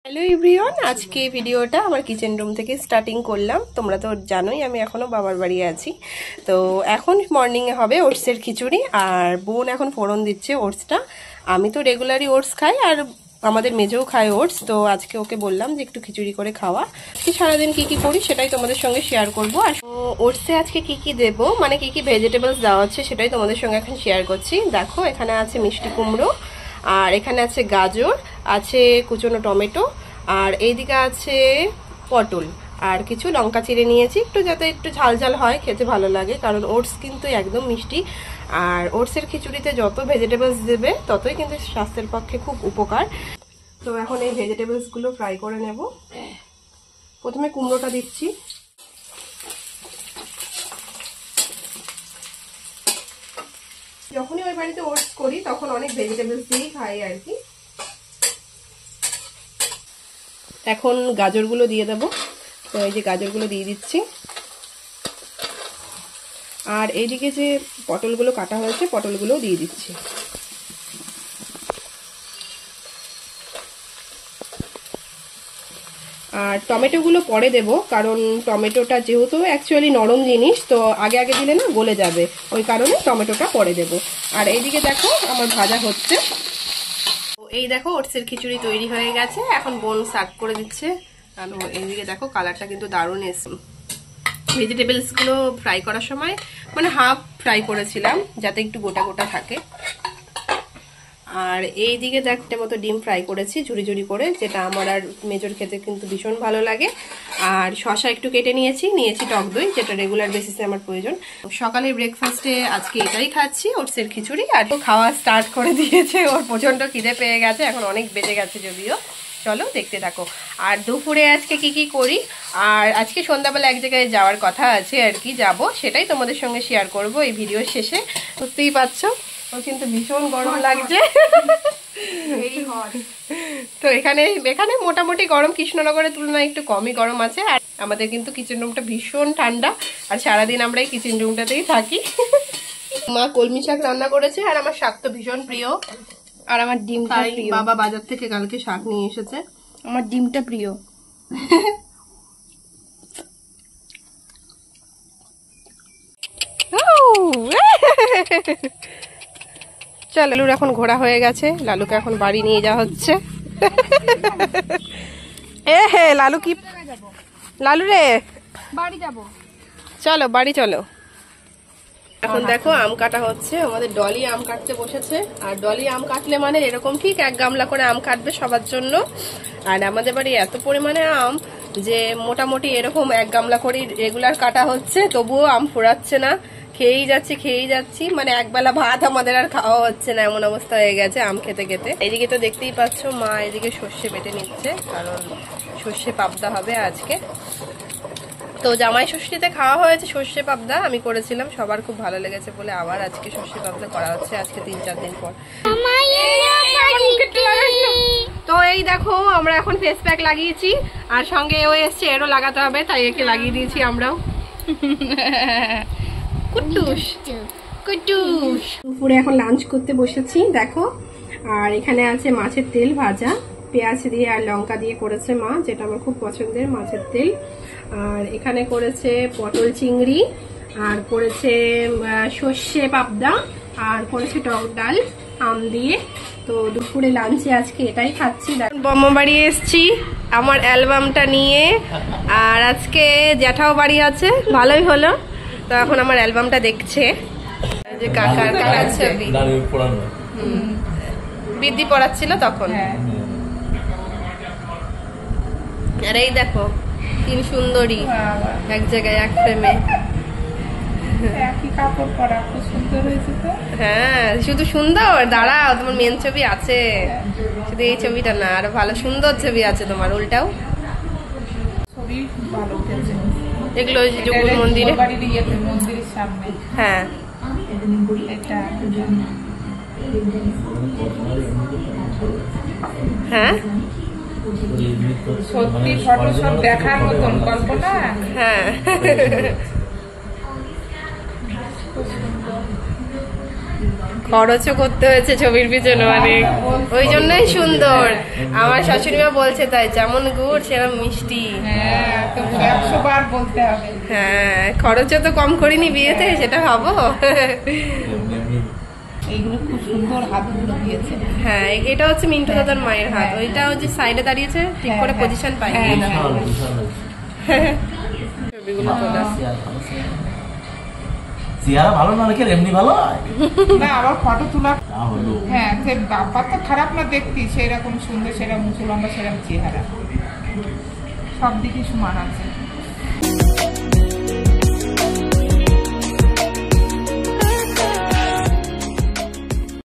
Hello everyone, আজকে ভিডিওটা আমার কিচেন রুম থেকে স্টার্টিং করলাম। তোমরা তো জানোই আমি এখনও বাবার বাড়ি আছি। তো এখন মর্নিংয়ে হবে ওটসের খিচুড়ি, আর বোন এখন ফোড়ন দিচ্ছে ওটসটা। আমি তো রেগুলারই ওটস খাই, আর আমাদের মেজেও খায় ওটস। তো আজকে ওকে বললাম যে একটু খিচুড়ি করে খাওয়া। সারাদিন কি কি করি সেটাই তোমাদের সঙ্গে শেয়ার করবো। আর ওটসে আজকে কি কি দেবো, মানে কি কি ভেজিটেবলস দেওয়া হচ্ছে সেটাই তোমাদের সঙ্গে এখন শেয়ার করছি। দেখো, এখানে আছে মিষ্টি কুমড়ো, আর এখানে আছে গাজর, আছে কুচনো টমেটো, আর এইদিকে আছে পটল, আর কিছু লঙ্কা চিড়ে নিয়েছি একটু, যাতে একটু ঝাল ঝাল হয়, খেতে ভালো লাগে। কারণ ওটস কিন্তু একদম মিষ্টি, আর ওটসের খিচুড়িতে যত ভেজিটেবলস দেবে ততই কিন্তু স্বাস্থ্যের পক্ষে খুব উপকার। তো এখন এই ভেজিটেবলসগুলো ফ্রাই করে নেব। প্রথমে কুমড়োটা দিচ্ছি। যখনই ওই বাড়িতে ওটস করি তখন অনেক ভেজিটেবলস দিয়েই খাই আর কি। এখন গাজরগুলো দিয়ে দেবো। তো এই যে গাজরগুলো দিয়ে দিচ্ছি, আর এইদিকে যে পটলগুলো কাটা হয়েছে পটলগুলো দিয়ে দিচ্ছি। আর টমেটোগুলো পরে দেব, কারণ টমেটোটা যেহেতু অ্যাকচুয়ালি নরম জিনিস, তো আগে আগে দিলে না গলে যাবে, ওই কারণে টমেটোটা পরে দেব। আর এইদিকে দেখো আমার ভাজা হচ্ছে। এই দেখো ওটসের খিচুড়ি তৈরি হয়ে গেছে, এখন বোন সার্ভ করে দিচ্ছে। আর এইদিকে দেখো কালারটা কিন্তু দারুণ এসছে। ভেজিটেবলস গুলো ফ্রাই করার সময় মানে হাফ ফ্রাই করেছিলাম যাতে একটু গোটা গোটা থাকে। আর এইদিকে দেখতে মতো ডিম ফ্রাই করেছি ঝুরি ঝুরি করে, যেটা আমার আর মেজর খেতে কিন্তু ভীষণ ভালো লাগে। আর শসা একটু কেটে নিয়েছি টক দই, যেটা রেগুলার বেসিসে আমার প্রয়োজন। সকালের ব্রেকফাস্টে আজকে এটাই খাচ্ছি, ওটসের খিচুড়ি। আর খাওয়া স্টার্ট করে দিয়েছে, ওর প্রচন্ড খিদে পেয়ে গেছে, এখন অনেক বেজে গেছে যদিও। চলো দেখতে থাকো। আর দুপুরে আজকে কি কি করি, আর আজকে সন্ধ্যাবেলা এক জায়গায় যাওয়ার কথা আছে আর কি, যাবো, সেটাই তোমাদের সঙ্গে শেয়ার করব এই ভিডিওর শেষে। বুঝতেই পারছো ওর কিন্তু ভীষণ গরম লাগছে। তো এখানে মোটামুটি গরম, কৃষ্ণনগরের তুলনায় একটু কমই গরম আছে। আর আমাদের কিন্তু কিচেন রুমটা ভীষণ ঠান্ডা, আর সারাদিন আমরা এই কিচেন রুমটাতেই থাকি। মা কলমি শাক রান্না করেছে, আর আমার শাক তো ভীষণ প্রিয়। আর আমার ডিমটা প্রিয়, বাবা বাজার থেকে কালকে শাক নিয়ে এসেছে, আমার ডিমটা প্রিয়। চল, লালুর এখন ঘোরা হয়ে গেছে, লালুকে এখন বাড়ি নিয়ে যাওয়া হচ্ছে। হে লালু কি, লালু রে বাড়ি যাবো, চলো বাড়ি চলো। এখন দেখো আম কাটা হচ্ছে, আমাদের ডলি আম কাটতে বসেছে। আর ডলি আম কাটলে মানে এরকম ঠিক 1 গামলা করে আম কাটবে সবার জন্য। আর আমাদের বাড়ি এত পরিমাণে আম যে মোটামুটি এরকম 1 গামলা করে রেগুলার কাটা হচ্ছে, তবুও আম ফুরাচ্ছে না। খেয়েই যাচ্ছি, মানে একবেলা ভাত আমাদের আর খাওয়া হচ্ছে না, এমন অবস্থা হয়ে গেছে আম খেতে খেতে। এদিকে তো দেখতেই পাচ্ছ মা এদিকে সর্ষে বেটে নিচ্ছে, কারণ সর্ষে পাবদা হবে আজকে। তো জামাই ষষ্ঠীতে খাওয়া হয়েছে সর্ষে পাবদা, আমি করেছিলাম, সবার খুব ভালো লেগেছে বলে আবার আজকে সর্ষে পাবদা করা হচ্ছে, আজকে 3-4 দিন পর। তো এই দেখো আমরা এখন ফেস প্যাক লাগিয়েছি, আর সঙ্গে ও এসছে, এরও লাগাতে হবে, তাই একে লাগিয়ে দিয়েছি আমরাও। কুটুস কুটুস। দুপুরে এখন লাঞ্চ করতে বসেছি দেখো। আর এখানে আছে মাছের তেল ভাজা, পেঁয়াজ দিয়ে আর লঙ্কা দিয়ে করেছে মা, যেটা আমার খুব পছন্দের মাছের তেল। আর এখানে করেছে পটল চিংড়ি, আর করেছে সর্ষে পাবদা, আর করেছে টক ডাল আম দিয়ে। তো দুপুরে লাঞ্চে আজকে এটাই খাচ্ছি। বম্মা বাড়ি এসছি আমার অ্যালবামটা নিয়ে, আর আজকে জ্যাঠাও বাড়ি আছে, ভালোই হলো। তো এখন আমার অ্যালবামটা দেখছে, যে কাকার ছবি বৃদ্ধি পড়াচ্ছিল তখন। আর এই দেখো 3 সুন্দরী এক জায়গায় এক ফ্রেমে। হ্যাঁ শুধু সুন্দর, দাঁড়াও তোমার মেন ছবি আছে, শুধু এই ছবিটা না, আর ভালো সুন্দর ছবি আছে তোমার উল্টাও। এগুলো যোগুর মন্দিরে, হ্যাঁ হ্যাঁ সত্যি ফটো সব দেখার মতন, কল্পনা। হ্যাঁ খরচও করতে হয়েছে ছবির পিছনে অনেক, ওই জন্যই সুন্দর। আমার শাশুড়ি মা বলছে তাই, যেমন গুড় সেরকম মিষ্টি। হ্যাঁ, তো 100 বার বলতে হবে। হ্যাঁ, খরচও তো কম করিনি বিয়েতে, সেটা ভাবো। এইগুলো খুব সুন্দর হাতগুলো দিয়েছে। হ্যাঁ, এটা হচ্ছে মিন্টু দাদার মায়ের হাত, ওইটা হচ্ছে সাইডে দাঁড়িয়েছে ঠিক করে পজিশন পাইনি। ছবিগুলো তোলা চেহারা ভালো না রেখে এমনি ভালো হয় না, আবার ফটো তোলা। তা হলো হ্যাঁ, সে বাবা তো খারাপ না দেখতি, সেরকম সুন্দর, সেরকম মুখ লম্বা, সেরকম চেহারা, সব দিকে সমান আছে।